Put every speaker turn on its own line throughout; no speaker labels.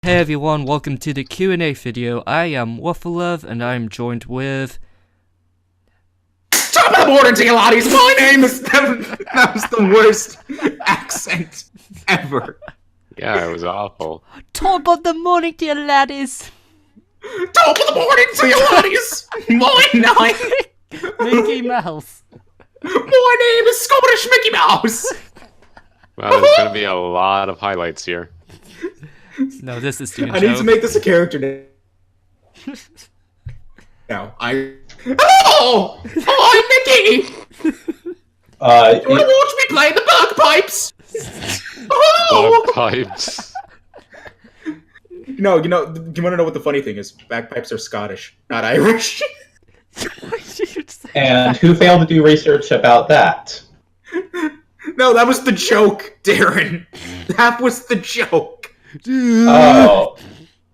Hey everyone, welcome to the Q&A video. I am Wuffleluv and I'm joined with...
Top of the morning to you laddies, my name is... That was the worst accent ever.
Yeah, it was awful.
Top of the morning to you laddies.
Top of the morning to you laddies, my name...
Mickey Mouse.
My name is Scottish Mickey Mouse.
Well, there's gonna be a lot of highlights here.
No, this is too
I need to make this a character name. Now, Hello! I'm Mickey! You wanna watch me play the bagpipes? Oh!
Bagpipes.
No, you wanna know what the funny thing is? Bagpipes are Scottish, not Irish.
And who failed to do research about that?
No, that was the joke, Darren. That was the joke.
Oh,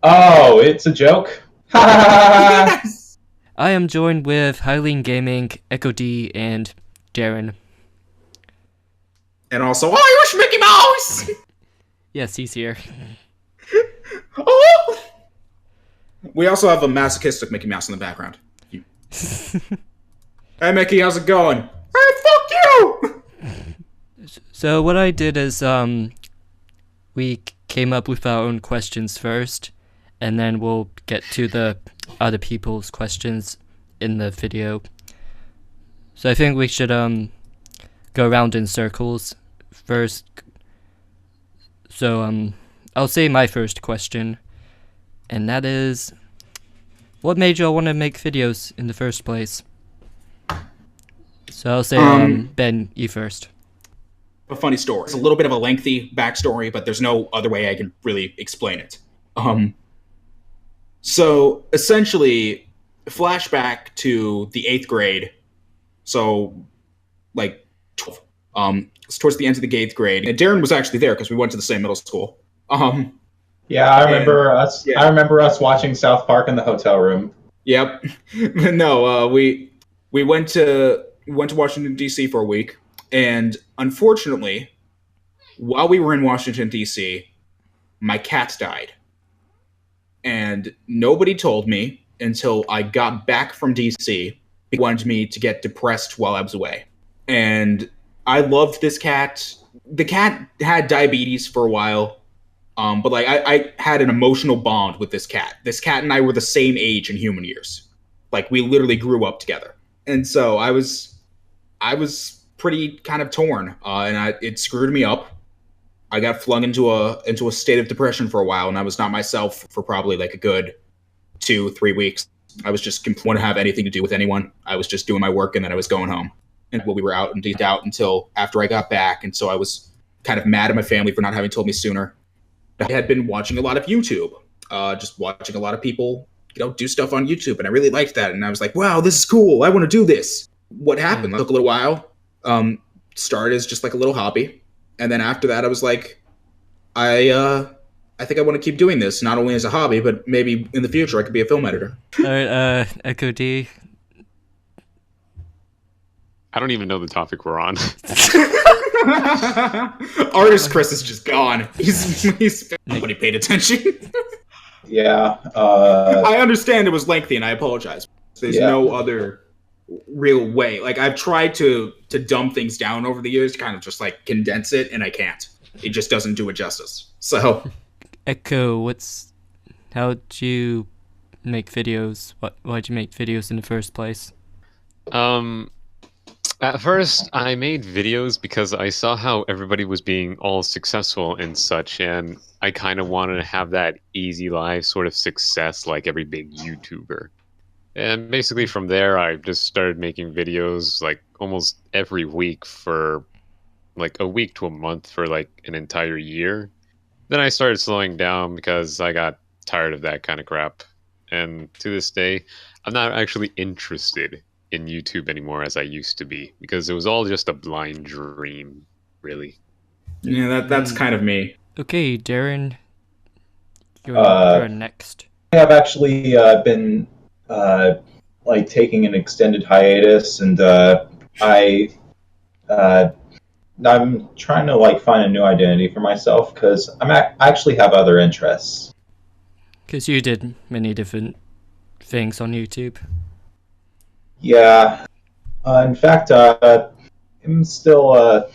it's a joke?
Yes!
I am joined with Hylian Gaming, Echo D, and Darren.
And also Irish Mickey Mouse!
Yes, he's here.
Oh! We also have a masochistic Mickey Mouse in the background. Hey Mickey, how's it going? Hey, fuck you!
So what I did is, we came up with our own questions first, and then we'll get to the other people's questions in the video. So I think we should go around in circles first. So I'll say my first question, and that is, what made you want to make videos in the first place? So I'll say Ben, you first.
A funny story. It's a little bit of a lengthy backstory, but there's no other way I can really explain it. So essentially, flashback to the 8th grade. So, like, 12. It's towards the end of the 8th grade. And Darren was actually there because we went to the same middle school.
Yeah, I remember us. Yeah. I remember us watching South Park in the hotel room.
Yep. No, we went to Washington D.C. for a week. And unfortunately, while we were in Washington, D.C., my cat died. And nobody told me until I got back from D.C. He wanted me to get depressed while I was away. And I loved this cat. The cat had diabetes for a while. But like I had an emotional bond with this cat. This cat and I were the same age in human years. Like we literally grew up together. And so I was pretty kind of torn, and it screwed me up. I got flung into a state of depression for a while, and I was not myself for probably like a good 2-3 weeks. I was just didn't want to have anything to do with anyone. I was just doing my work, and then I was going home. And we were out and deep out until after I got back, and so I was kind of mad at my family for not having told me sooner. I had been watching a lot of YouTube, just watching a lot of people, do stuff on YouTube, and I really liked that. And I was like, wow, this is cool. I want to do this. What happened? It took a little while. Started as just like a little hobby, and then after that I was like, I think I want to keep doing this, not only as a hobby, but maybe in the future I could be a film editor.
Alright, Echo D.
I don't even know the topic we're on.
Artist Chris is just gone. He's nobody paid attention.
Yeah.
I understand it was lengthy, and I apologize. There's no other real way. Like I've tried to dumb things down over the years to kind of just like condense it, and I can't. It just doesn't do it justice. So
Echo, how'd you make videos? Why'd you make videos in the first place?
At first I made videos because I saw how everybody was being all successful and such, and I kind of wanted to have that easy life sort of success like every big YouTuber. And basically from there, I just started making videos like almost every week for like a week to a month for like an entire year. Then I started slowing down because I got tired of that kind of crap. And to this day, I'm not actually interested in YouTube anymore as I used to be, because it was all just a blind dream, really.
Yeah, that's kind of me.
Okay, Darren, you're next.
I have actually been like taking an extended hiatus, and I'm trying to like find a new identity for myself because I actually have other interests.
Because you did many different things on YouTube.
Yeah. In fact, I'm still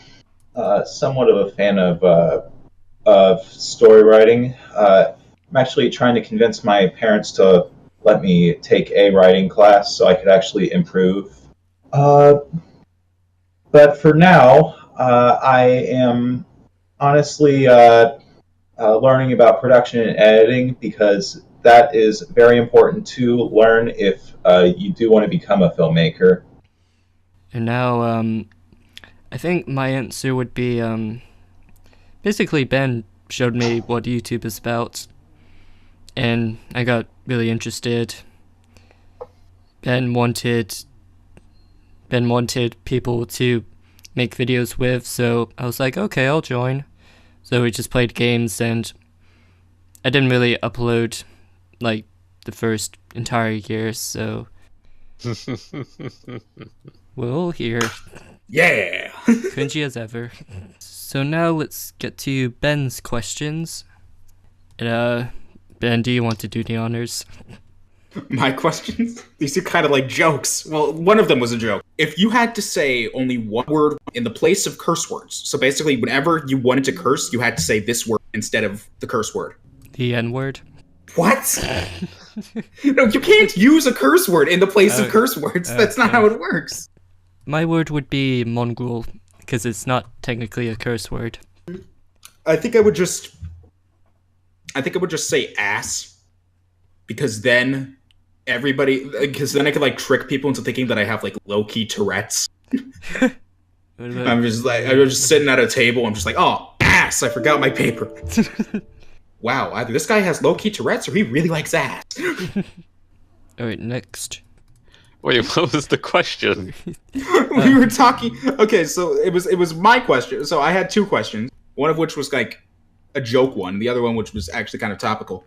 somewhat of a fan of story writing. I'm actually trying to convince my parents to let me take a writing class so I could actually improve. But for now, I am honestly learning about production and editing because that is very important to learn if you do want to become a filmmaker.
And now, I think my answer would be, basically Ben showed me what YouTube is about, and I got really interested. Ben wanted people to make videos with, so I was like, okay, I'll join. So we just played games, and I didn't really upload, like, the first entire year, so we'll hear.
Yeah.
Cringy as ever. So now let's get to Ben's questions. Ben, do you want to do the honors?
My questions? These are kind of like jokes. Well, one of them was a joke. If you had to say only one word in the place of curse words, so basically whenever you wanted to curse, you had to say this word instead of the curse word.
The N-word?
What? No, you can't use a curse word in the place of curse words. That's not how it works.
My word would be mongrel, because it's not technically a curse word.
I think I would just say ass, because then I could like trick people into thinking that I have like low-key Tourette's. I'm just sitting at a table. I'm just like, oh, ass! I forgot my paper. Wow, either this guy has low-key Tourette's or he really likes ass.
All right, next.
Wait, what was the question?
We were talking. Okay, so it was my question. So I had two questions. One of which was like a joke one. The other one, which was actually kind of topical.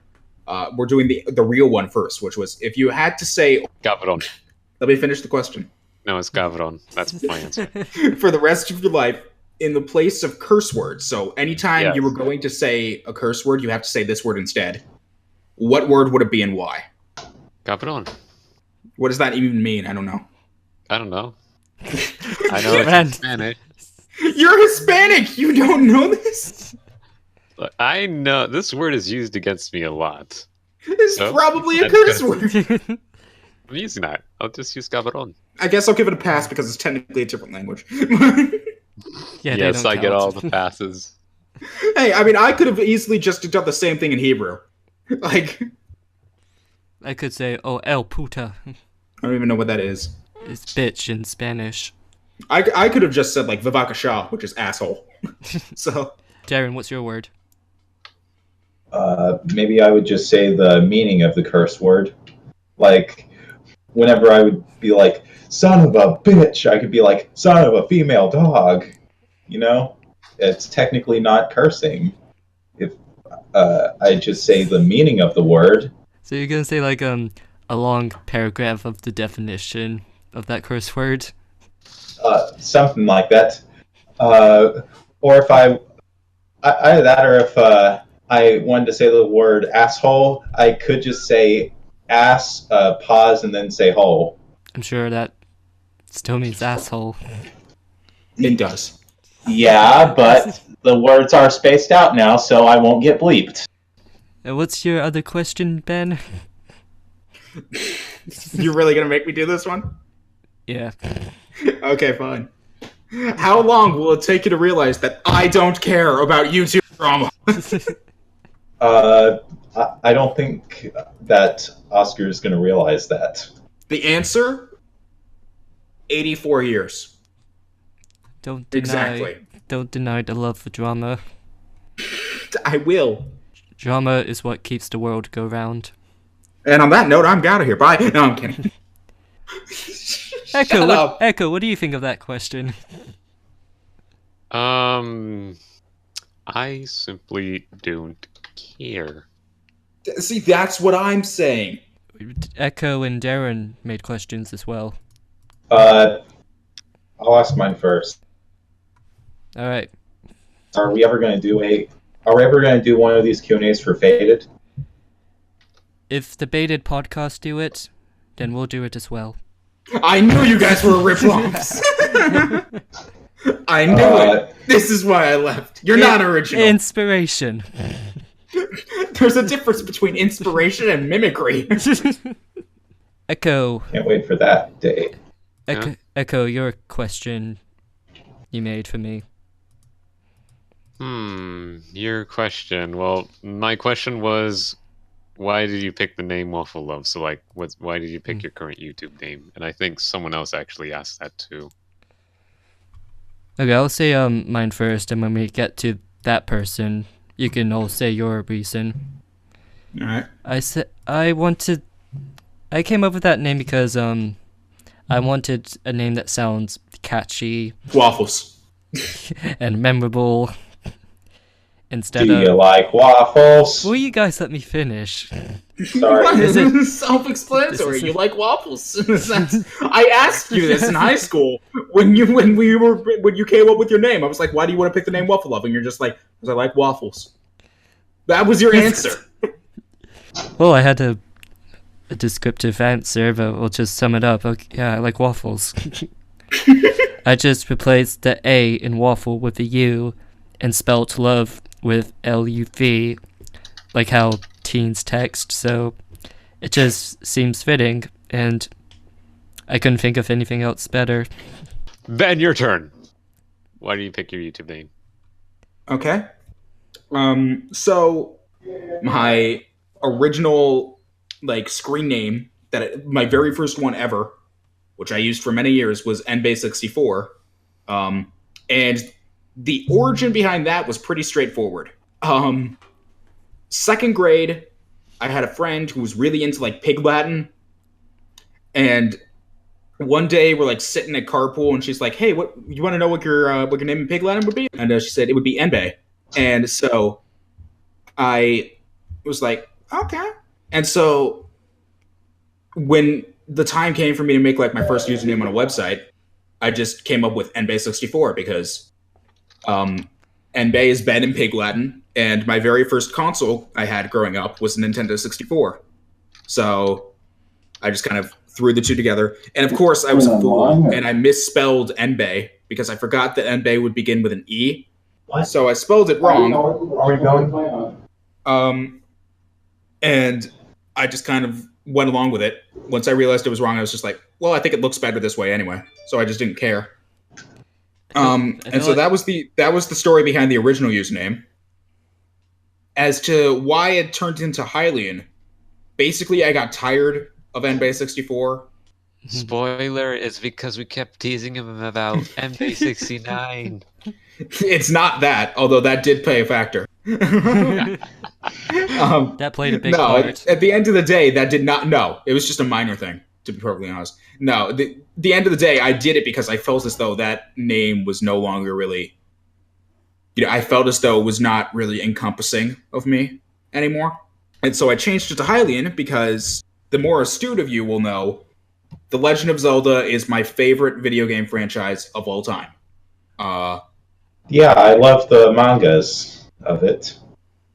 We're doing the real one first, which was if you had to say.
Gavron.
Let me finish the question.
No, it's Gavron. That's my answer.
For the rest of your life, in the place of curse words. So anytime you were
Yes.
going to say a curse word, you have to say this word instead. What word would it be and why?
Gavron.
What does that even mean? I don't know.
I don't know. I know it's in Spanish.
You're Hispanic. You don't know this?
Look, I know this word is used against me a lot.
It's
So,
probably a
that's
curse
good.
word.
I'm using that. I'll just use Gavron.
I guess I'll give it a pass because it's technically a different language.
Yeah, they
Yes,
don't
I get
count.
all the passes.
Hey, I mean, I could have easily just done the same thing in Hebrew. Like,
I could say, oh, el puta.
I don't even know what that is.
It's bitch in Spanish.
I could have just said, like, vivakasha, which is asshole. So,
Darren, what's your word?
Maybe I would just say the meaning of the curse word. Like, whenever I would be like, son of a bitch, I could be like, son of a female dog. You know? It's technically not cursing. If I just say the meaning of the word.
So you're gonna say like a long paragraph of the definition of that curse word?
Something like that. Or if either that, or if I wanted to say the word asshole, I could just say ass, pause, and then say hole.
I'm sure that still means asshole.
it does.
Yeah, but the words are spaced out now, so I won't get bleeped.
What's your other question, Ben?
You're really gonna make me do this one?
Yeah.
Okay, fine. How long will it take you to realize that I don't care about YouTube drama?
I don't think that Oscar is going to realize that.
The answer? 84 years.
Don't deny.
Exactly.
Don't deny the love for drama.
I will.
Drama is what keeps the world go round.
And on that note, I'm out of here. Bye. No, I'm kidding.
Echo,
Shut up.
Echo, what do you think of that question?
I simply don't care.
See, that's what I'm saying.
Echo and Darren made questions as well.
I'll ask mine first.
All right.
Are we ever going to do one of these Q&As for Faded?
if the baited podcast do it, then we'll do it as well.
I knew you guys were rip-offs. I knew it. This is why I left. You're not original.
Inspiration.
There's a difference between inspiration and mimicry.
Echo.
Can't wait for that day.
Echo, your question you made for me.
Your question. Well, my question was, why did you pick the name Wuffleluv? So, like, why did you pick your current YouTube name? And I think someone else actually asked that too.
Okay, I'll say mine first, and when we get to that person, you can all say your reason.
All right.
I came up with that name because I wanted a name that sounds catchy.
Waffles.
And memorable. Instead
Do
of...
you like waffles?
Will you guys let me finish?
Sorry.
Is it self-explanatory? You like waffles. I asked you this in high school when you came up with your name. I was like, "Why do you want to pick the name Wuffleluv?" And you're just like, "Because I like waffles." That was your answer.
Well, I had a descriptive answer, but we'll just sum it up. Okay, yeah, I like waffles. I just replaced the A in waffle with a U and spelt love with L-U-V, like how teens text, so it just seems fitting, and I couldn't think of anything else better.
Ben, your turn. Why do you pick your YouTube name?
Okay. So my original screen name my very first one ever, which I used for many years, was nbase64. And the origin behind that was pretty straightforward. Second grade, I had a friend who was really into Pig Latin, and one day we're sitting at carpool, and she's like, "Hey, what you want to know what your name in Pig Latin would be?" And she said it would be Enbe, and so I was like, "Okay." And so when the time came for me to make my first username on a website, I just came up with nbase64 because Enbe is Ben in Pig Latin, and my very first console I had growing up was a Nintendo 64. So I just kind of threw the two together. And of course, I was a fool, and I misspelled Enbe because I forgot that Enbe would begin with an E.
What?
So I spelled it wrong.
Are we going?
And I just kind of went along with it. Once I realized it was wrong, I was just like, well, I think it looks better this way anyway. So I just didn't care. And so that was the story behind the original username. As to why it turned into Hylian, basically I got tired of nbase64.
Spoiler, it's because we kept teasing him about MB69.
It's not that, although that did play a factor.
That played a big part.
At the end of the day, that did not. No, it was just a minor thing, to be perfectly honest. No, the end of the day, I did it because I felt as though that name was no longer really. I felt as though it was not really encompassing of me anymore. And so I changed it to Hylian because the more astute of you will know, The Legend of Zelda is my favorite video game franchise of all time.
Yeah, I love the mangas of it.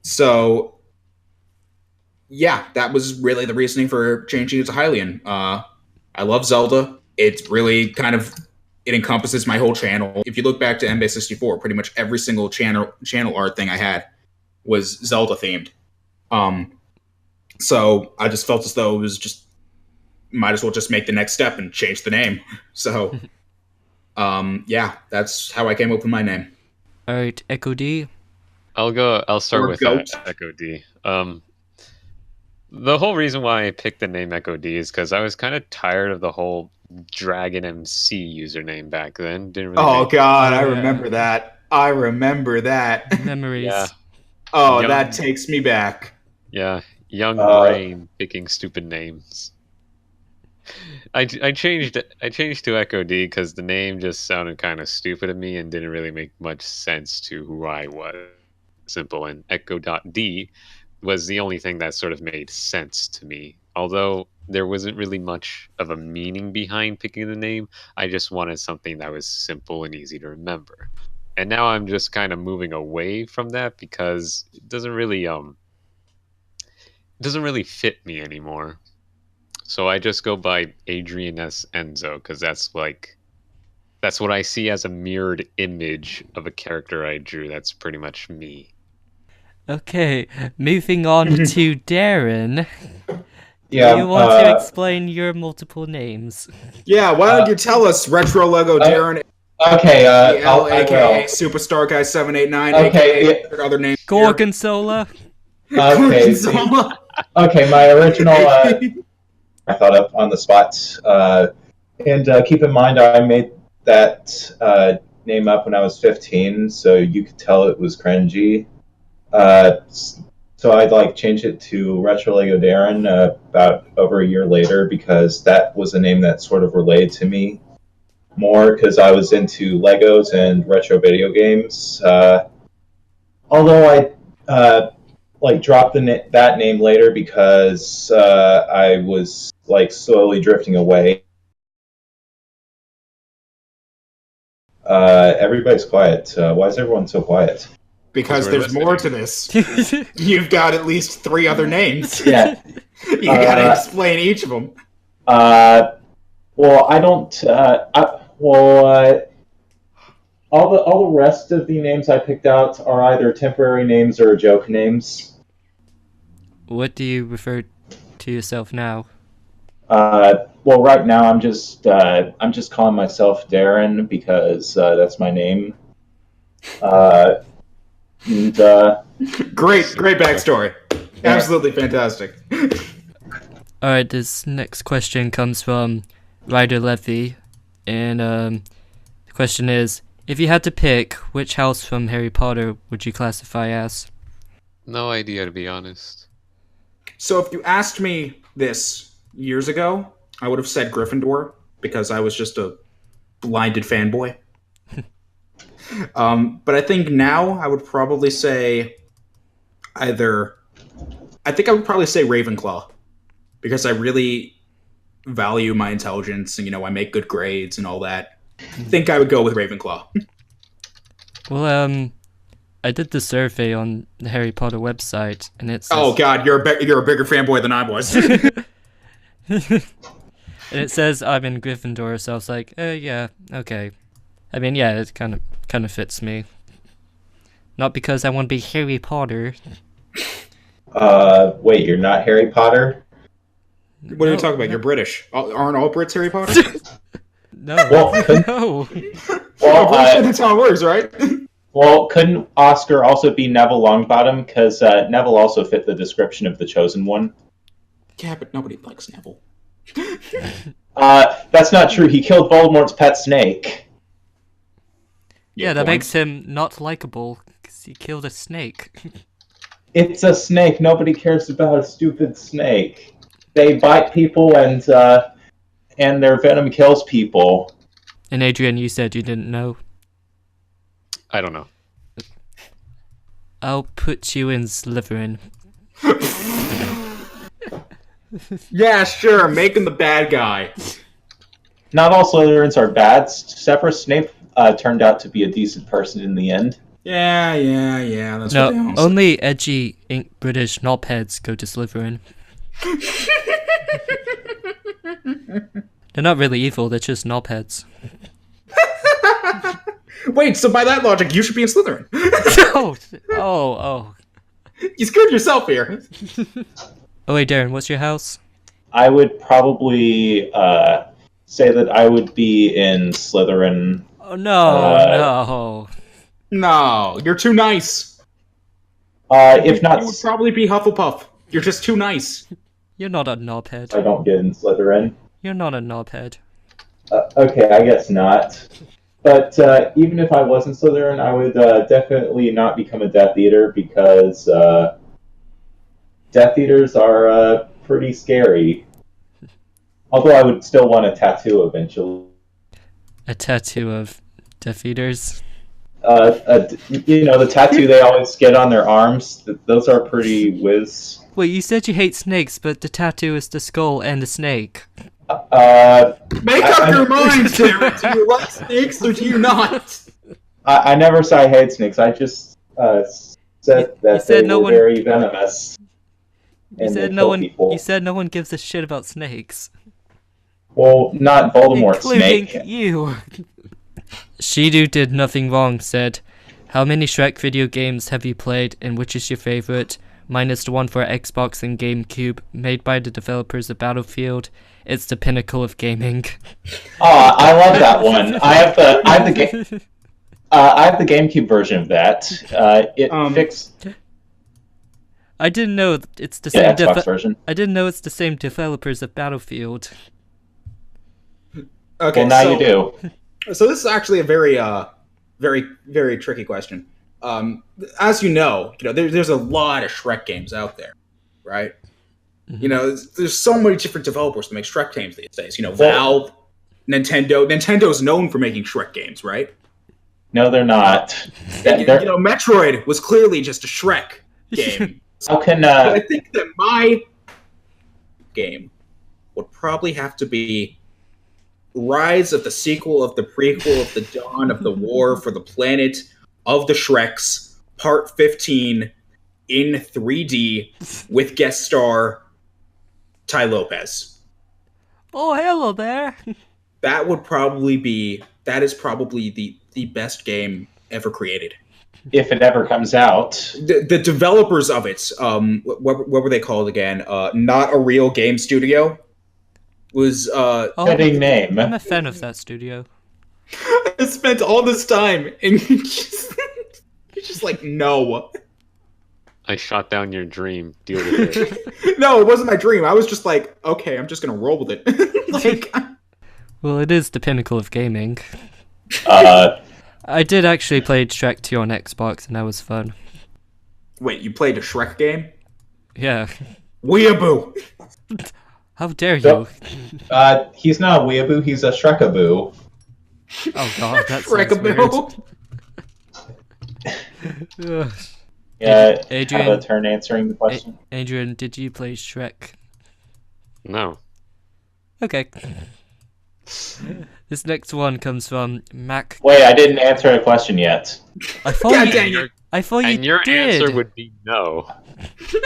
So, yeah, that was really the reasoning for changing it to Hylian. I love Zelda. It's really it encompasses my whole channel. If you look back to nbase64, pretty much every single channel art thing I had was Zelda themed. So I just felt as though it was just might as well just make the next step and change the name. So, yeah, that's how I came up with my name.
All right, Echo D.
I'll start
Or
with
Goat.
Echo D. The whole reason why I picked the name Echo D is because I was kind of tired of the whole Dragon MC username back then. Didn't really
Oh,
make-
God, I
Yeah.
remember that. I remember that.
Memories.
Yeah.
Oh,
Young-
that takes me back.
Yeah, young brain picking stupid names. I changed to Echo D because the name just sounded kind of stupid to me and didn't really make much sense to who I was. Simple, and Echo.D was the only thing that sort of made sense to me. Although there wasn't really much of a meaning behind picking the name, I just wanted something that was simple and easy to remember. And now I'm just kind of moving away from that because it doesn't really doesn't really fit me anymore. So I just go by Adrian S. Enzo because that's what I see as a mirrored image of a character I drew. That's pretty much me.
Okay, moving on to Darren.
Yeah.
Do you want to explain your multiple names?
Yeah, why don't you tell us, Retro Lego Darren,
Okay.
L,
I
aka
will.
Superstar Guy 789,
Okay.
aka other names.
Gorgonzola.
Okay.
Gorgonzola.
Okay. My original. I thought up on the spot. And keep in mind, I made that name up when I was 15, so you could tell it was cringy. So I'd change it to Retro Lego Darren about over a year later because that was a name that sort of relayed to me more because I was into Legos and retro video games. Although I dropped that name later because I was slowly drifting away. Everybody's quiet. Why is everyone so quiet?
Because there's more to this. You've got at least 3 other names.
Yeah.
You gotta explain each of them.
Well, I don't. All the rest of the names I picked out are either temporary names or joke names.
What do you refer to yourself now?
Well, right now I'm just calling myself Darren because that's my name. And,
Great backstory. Absolutely fantastic.
Alright, this next question comes from Ryder Levy, and the question is, if you had to pick, which house from Harry Potter would you classify as?
No idea, to be honest.
So if you asked me this years ago, I would have said Gryffindor because I was just a blinded fanboy. But I think now I would probably say Ravenclaw because I really value my intelligence and I make good grades and all that. I think I would go with Ravenclaw.
Well, I did the survey on the Harry Potter website, and it says...
Oh god, you're a bigger fanboy than I was.
And it says I'm in Gryffindor, so I was like, yeah, okay. I mean, yeah, it kind of fits me. Not because I want to be Harry Potter.
Wait, you're not Harry Potter?
What are you talking about? You're British. Aren't all Brits Harry Potter?
No.
Well,
No.
Well,
that's how it works, right?
Well, couldn't Oscar also be Neville Longbottom? Because Neville also fit the description of the Chosen One.
Yeah, but nobody likes Neville.
That's not true. He killed Voldemort's pet snake.
Yeah, that makes him not likable, because he killed a snake.
It's a snake. Nobody cares about a stupid snake. They bite people, and their venom kills people.
And Adrian, you said you didn't know.
I don't know.
I'll put you in Slytherin.
Yeah, sure. Make him the bad guy.
Not all Slytherins are bad. Severus Snape turned out to be a decent person in the end.
Yeah. That's what they
No,
all say.
only edgy British knobheads go to Slytherin. They're not really evil, they're just knobheads.
Wait, so by that logic, you should be in Slytherin.
Oh.
You screwed yourself here.
Oh wait, Darren, what's your house?
I would probably say that I would be in Slytherin.
Oh no.
No, you're too nice.
If not,
You would probably be Hufflepuff. You're just too nice.
You're not a knobhead.
I don't get in Slytherin.
You're not a knobhead.
Okay, I guess not. But even if I wasn't Slytherin, I would definitely not become a Death Eater because Death Eaters are pretty scary. Although I would still want a tattoo eventually.
A tattoo of Death Eaters.
The tattoo they always get on their arms. Those are pretty whiz.
Wait, you said you hate snakes, but the tattoo is the skull and the snake.
Make up your mind, Darren. Do you like snakes or do you not?
I never said I hate snakes. I just said that
said
they
no
were
one-
very venomous.
You
and they
said no
kill
one.
people.
You said no one gives a shit about snakes,
Well, not Voldemort's
including
snake.
you. Shidu did nothing wrong. Said, "How many Shrek video games have you played, and which is your favorite? Mine is the one for Xbox and GameCube, made by the developers of Battlefield. It's the pinnacle of gaming."
Ah, I love that one. I have the GameCube version of that. It fixed
I didn't know it's the
the
same.
Xbox version.
I didn't know it's the same developers of Battlefield.
Okay,
Well, now you do.
So this is actually a very, very, very tricky question. As you know, there's a lot of Shrek games out there, right?
Mhm.
You know, there's so many different developers that make Shrek games these days. You know, Valve, Nintendo. Nintendo's known for making Shrek games, right?
No, they're not.
You know, Metroid was clearly just a Shrek game.
How can
But I think that my game would probably have to be Rise of the sequel of the prequel of the dawn of the war for the planet of the Shreks, Part 15 in 3D with guest star Ty Lopez.
Oh, hello there.
That is probably the best game ever created.
if it ever comes out?
The developers of it, what were they called again? Not a Real Game Studio was
Fitting name.
I'm a fan of that studio.
I spent all this time and you're just like, no.
I shot down your dream. Deal with it.
No, it wasn't my dream. I was just like, okay, I'm just gonna roll with it. Like,
Well, it is the pinnacle of gaming.
Uh,
I did actually play Shrek 2 on Xbox, and that was fun.
wait, you played a Shrek game?
Yeah.
Weeaboo!
How dare you?
So- he's not a weeaboo, he's a shrekaboo.
Oh god, that sounds weird.
Shrekaboo!
Ugh.
Yeah,
Adrian-
have a turn answering the question.
Adrian, did you play Shrek?
No.
Okay. This next one comes from Mac.
Wait, I didn't answer a question yet.
I thought
God
you,
dang it!
I thought
And
you
your
did.
answer would be no.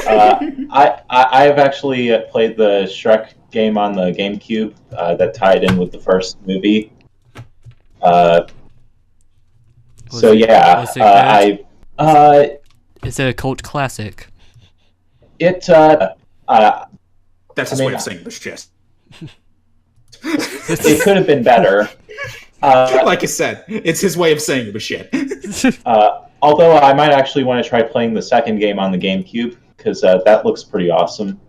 I've actually played the Shrek game on the GameCube that tied in with the first movie.
Was
So
it-
yeah,
was it good? Is it a cult classic?
That's his
I mean,
way of saying this shit.
it could have been better.
Like I said, it's his way of saying it was shit.
Although I might actually want to try playing the second game on the GameCube because that looks pretty awesome.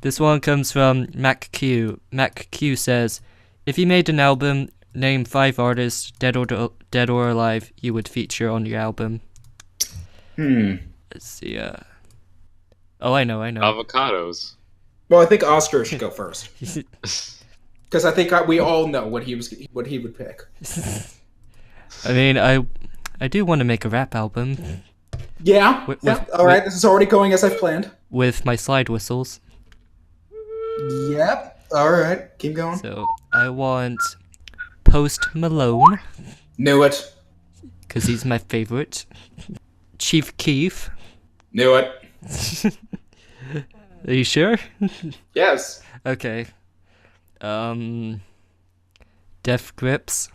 This one comes from Mac Q. Mac Q says, if you made an album, name 5 artists, dead or alive, you would feature on your album. Let's see. Oh, I know.
Avocados.
Well, I think Oscar should go first. Because I think we all know what he would pick.
I mean, I do want to make a rap album
Yeah. All right. This is already going as I've planned.
with my slide whistles.
Yep. All right. Keep going.
So I want Post Malone
Knew it.
because he's my favorite. Chief Keef.
Knew it.
Are you sure?
Yes.
Okay. Def Grips.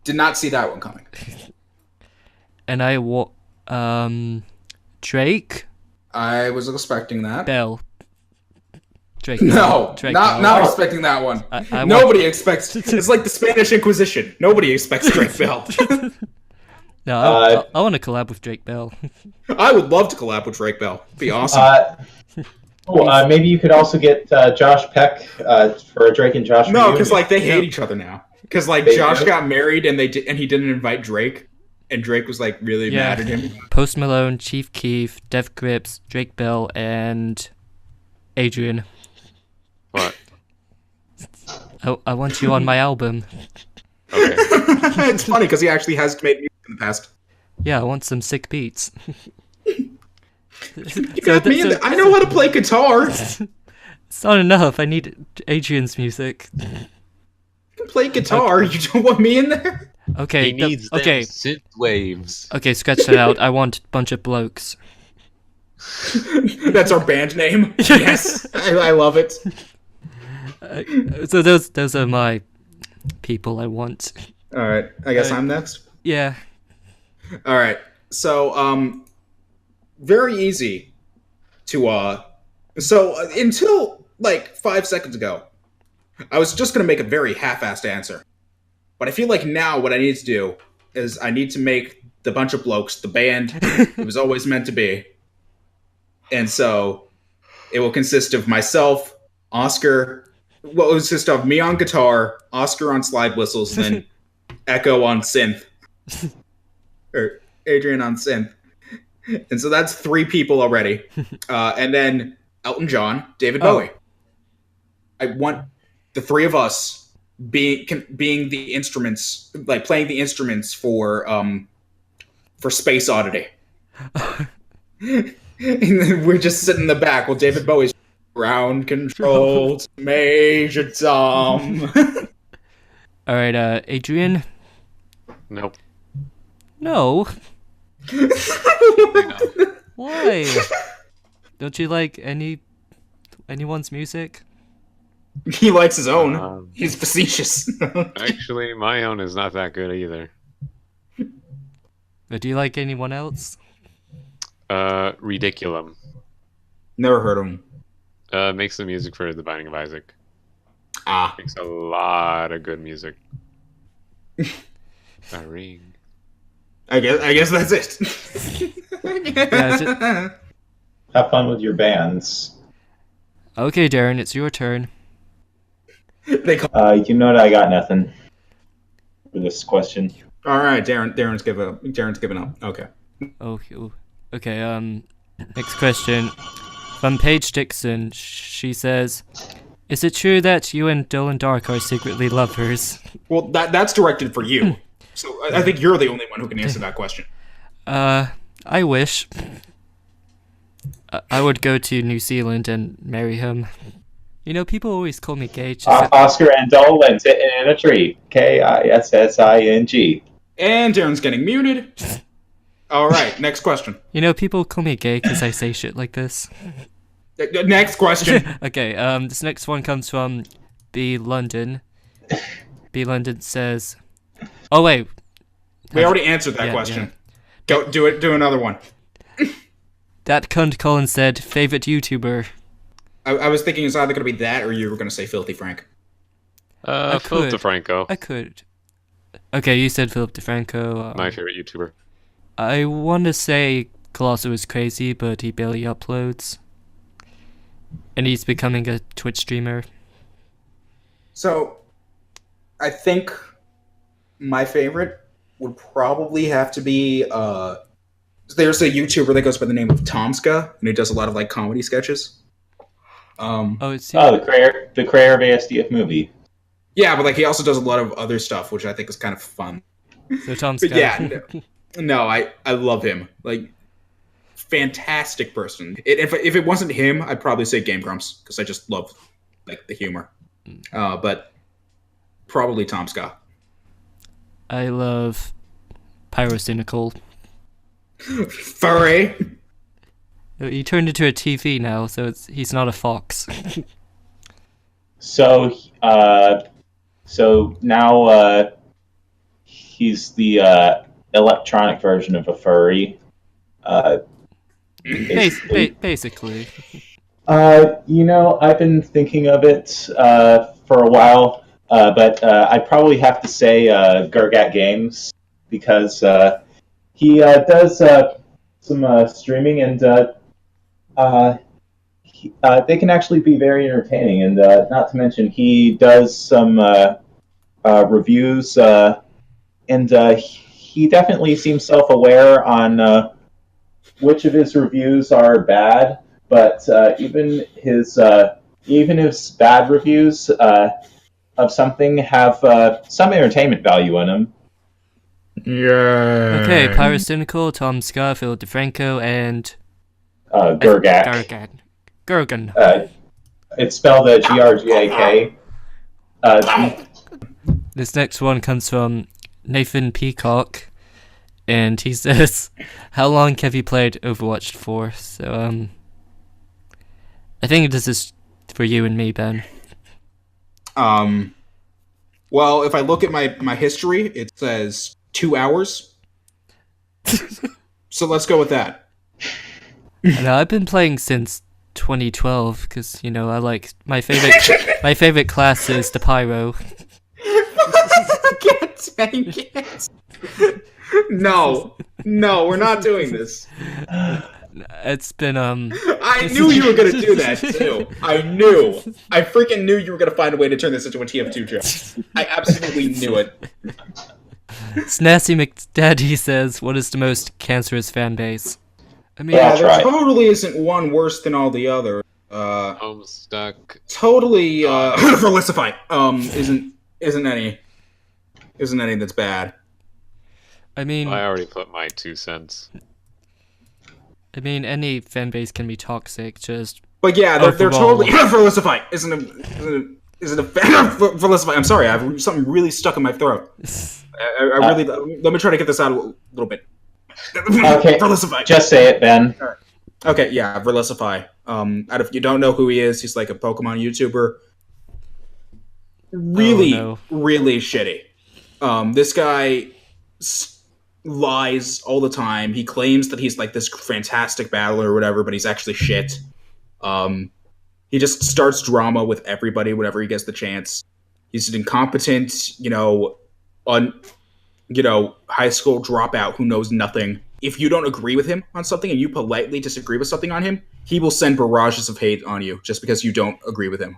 Did not see that one coming.
And I Drake
I was expecting that.
Bell. Drake.
No,
Drake
not
Bell.
expecting that one.
I
Nobody expects. It's like the Spanish Inquisition. Nobody expects Drake Bell.
No, I want to collab with Drake Bell.
I would love to collab with Drake Bell. Be awesome.
Maybe you could also get Josh Peck for a Drake and Josh.
No,
reunion.
because like they hate each other now. Because like
They
Josh
do?
got married and he didn't invite Drake, and Drake was like really mad at him.
Post Malone, Chief Keef, Def Grips, Drake Bell, and Adrian.
What?
I want you on my album.
Okay.
It's funny because he actually has made music in the past.
Yeah, I want some sick beats.
I know how to play guitar.
It's not enough. I need Adrian's music.
I can play guitar. You don't want me in there?
Okay.
He needs them
okay.
synth waves.
Okay. Scratch that out. I want a bunch of blokes.
That's our band name. Yes, I love it.
So those are my people I want.
All right, I guess I'm next.
Yeah.
All right, so very easy to So until like 5 seconds ago, I was just gonna make a very half-assed answer, but I feel like now what I need to do is I need to make the bunch of blokes the band it was always meant to be, and so it will consist of myself, Oscar. Well, it will consist of me on guitar, Oscar on slide whistles, and then Echo on synth, or Adrian on synth. And so that's 3 people already. And then Elton John, David Bowie. I want the 3 of us being the instruments, like playing the instruments for Space Oddity. And then we're just sitting in the back while David Bowie's ground control to Major Tom.
All right, Adrian.
Nope.
No. Why? Don't you like anyone's music?
He likes his own. He's facetious.
Actually, my own is not that good either.
But do you like anyone else?
Ridiculum.
Never heard of him.
Makes the music for The Binding of Isaac. Makes a lot of good music. A ring.
I guess that's it.
Yeah,
Have fun with your bands.
Okay, Darren, it's your turn.
They call-
You know what? I got nothing for this question.
All right, Darren's given up. Okay.
Okay. Next question from Paige Dixon. She says, "Is it true that you and Dolan Dark are secretly lovers?"
Well, that's directed for you. So I think you're the only one who can answer that question.
I wish. I would go to New Zealand and marry him. You know, people always call me gay.
Oscar and Dolan sitting in a tree. Kissing.
And Darren's getting muted. All right, next question.
You know, people call me gay because I say shit like this.
Next question.
Okay, this next one comes from B. London. B. London says... Oh, wait.
We already answered that question. Yeah. Go, do another one.
That cunt Colin said, favorite YouTuber.
I was thinking it's either going to be that or you were going to say Filthy Frank.
Philip DeFranco.
I could. Okay, you said Philip DeFranco.
My favorite YouTuber.
I want to say Colosso is crazy, but he barely uploads. And he's becoming a Twitch streamer.
So, I think my favorite would probably have to be... there's a YouTuber that goes by the name of Tomska, and he does a lot of like comedy sketches.
The creator of ASDF movie.
Yeah, but like he also does a lot of other stuff, which I think is kind of fun.
So Tomska.
But yeah, no, I love him. Like, fantastic person. If it wasn't him, I'd probably say Game Grumps because I just love like the humor. But probably Tomska.
I love Pyrocynical.
Furry.
He turned into a TV now, so he's not a fox.
So now he's the electronic version of a furry.
Basically.
I've been thinking of it for a while, but I'd probably have to say Gurgat Games because he does some streaming and they can actually be very entertaining. And not to mention, he does some reviews, and he definitely seems self-aware on which of his reviews are bad. But even his bad reviews of something have some entertainment value in them.
Yeah.
Okay, Pyrocynical, Tom Scott, Philip DeFranco, and
Gurgak.
Gurgan.
It's spelled Grgak.
This next one comes from Nathan Peacock. and he says, "How long have you played Overwatch for?" So I think this is for you and me, Ben.
Well, if I look at my history, it says 2 hours. So let's go with that.
And I've been playing since 2012 because I like my favorite class is the pyro.
God dang it. No, we're not doing this.
It's been
I knew you were gonna do that too. I freaking knew you were gonna find a way to turn this into a TF2 joke. I absolutely knew it.
Snazzy McDaddy says, "What is the most cancerous fan base?" I mean,
That's
there
right.
totally isn't one worse than all the others.
Homestuck.
Totally Felicify. Isn't any that's bad.
I mean,
I already put my 2 cents.
any fan base can be toxic. Just
But yeah, they're
Overall.
totally Felicify. Isn't a Felicify. I'm sorry, I have something really stuck in my throat. I really let me try to get this out a little bit.
Okay,
Felicify.
just say it, Ben.
Okay, yeah, Felicify. If you don't know who he is, he's like a Pokemon YouTuber. Really, really shitty. This guy lies all the time. He claims that he's like this fantastic battler or whatever, but he's actually shit. He just starts drama with everybody whenever he gets the chance. He's an incompetent, high school dropout who knows nothing. If you don't agree with him on something and you politely disagree with something on him, he will send barrages of hate on you just because you don't agree with him.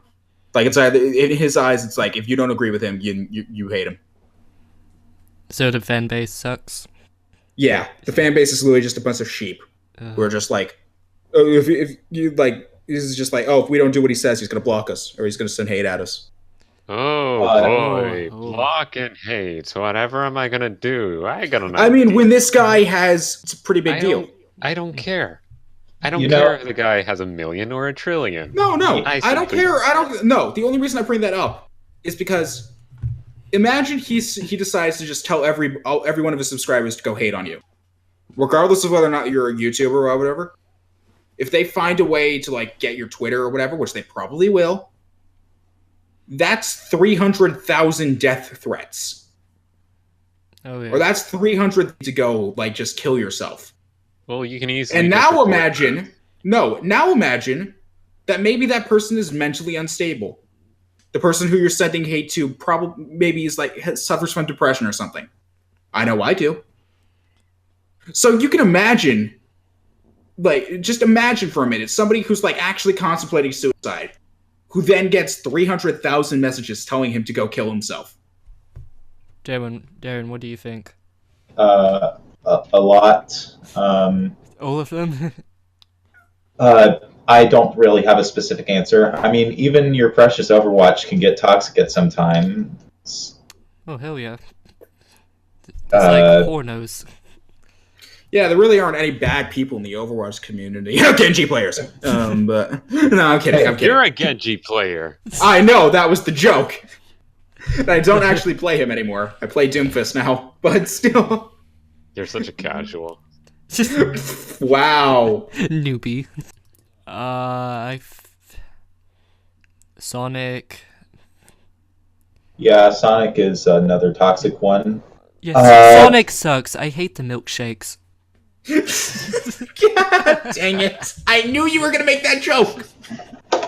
Like, it's either, in his eyes, it's like, if you don't agree with him, you hate him.
so the fan base sucks.
Yeah, the fan base is literally just a bunch of sheep who are just like, if you like, this is just like, if we don't do what he says, he's gonna block us or he's gonna send hate at us.
Oh boy, block and hate. Whatever am I gonna do?
I mean, when this guy has, it's a pretty big deal.
I don't care. I don't care if the guy has 1 million or 1 trillion.
No, I don't care. No, the only reason I bring that up is because imagine he decides to just tell every one of his subscribers to go hate on you, regardless of whether or not you're a YouTuber or whatever. If they find a way to like get your Twitter or whatever, which they probably will, that's 300,000 death threats.
Oh yeah.
Or that's 300 to go like just kill yourself.
Well, you can easily.
And now imagine that maybe that person is mentally unstable. The person who you're sending hate to maybe is like suffers from depression or something. I know I do. So you can imagine, like, just imagine for a minute, somebody who's like actually contemplating suicide, who then gets 300,000 messages telling him to go kill himself.
Darren, what do you think?
A lot.
All of them?
I don't really have a specific answer. I mean, even your precious Overwatch can get toxic at some time.
Oh, hell yeah. It's like pornos.
Yeah, there really aren't any bad people in the Overwatch community. Genji players. But no, I'm kidding.
You're a Genji player.
I know, that was the joke. I don't actually play him anymore. I play Doomfist now, but still.
You're such a casual.
Wow.
Newbie. Sonic.
Yeah, Sonic is another toxic one.
Yes, Sonic sucks. I hate the milkshakes.
God dang it. I knew you were going to make that joke.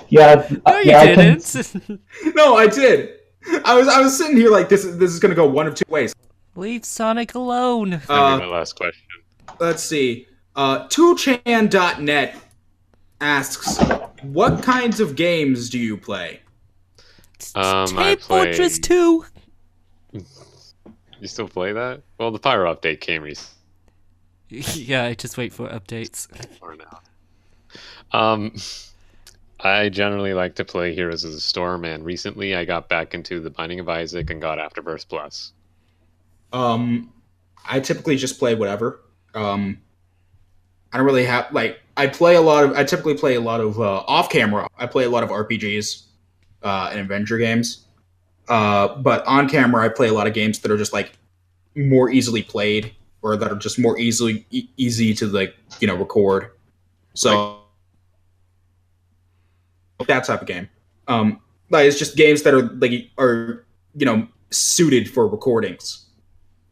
Yeah.
No, you didn't.
No, I did. I was sitting here like this is going to go one of two ways.
Leave Sonic alone.
My last question.
Let's see. 2chan.net asks, what kinds of games do you play?
I
Team Fortress 2.
You still play that? Well, the Pyro update came recently.
Yeah, I just wait for updates.
Or now. I generally like to play Heroes of the Storm, and recently I got back into The Binding of Isaac and got Afterbirth Plus.
I typically just play whatever. I don't really have I typically play a lot of off camera. I play a lot of RPGs and adventure games. But on camera I play a lot of games that are just like more easily played. or that are just more easy to like record. So that type of game. Like it's just games that are suited for recordings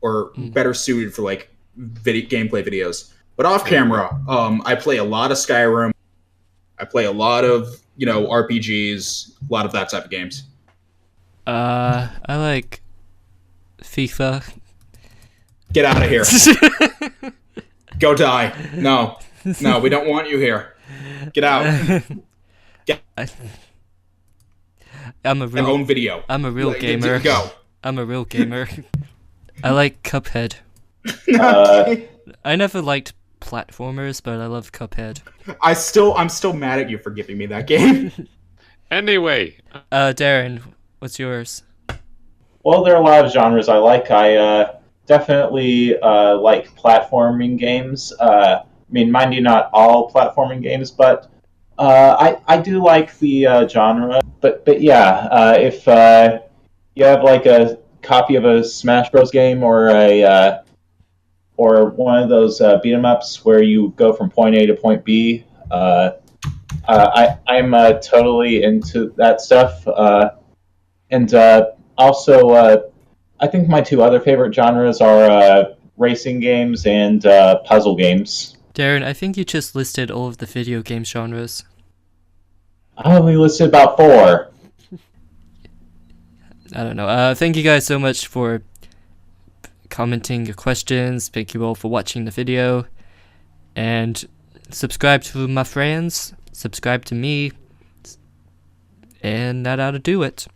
or better suited for like gameplay videos. But off camera, I play a lot of Skyrim. I play a lot of RPGs, a lot of that type of games.
I like FIFA.
Get out of here. Go die. No, we don't want you here. Get out.
I'm a real
own video.
I'm a real gamer.
Go.
I'm a real gamer. I like Cuphead. I never liked platformers, but I love Cuphead.
I'm still mad at you for giving me that game.
Anyway,
Darren, what's yours?
Well, there are a lot of genres I like. I definitely like platforming games. I mean, mind you, not all platforming games, but I do like the genre. But yeah, if you have like a copy of a Smash Bros. Game or or one of those beat 'em ups where you go from point A to point B, I'm totally into that stuff. And also, I think my two other favorite genres are racing games and puzzle games.
Darren, I think you just listed all of the video game genres.
I only listed about 4.
I don't know. Thank you guys so much for commenting your questions. Thank you all for watching the video. And subscribe to my friends. Subscribe to me. And that ought to do it.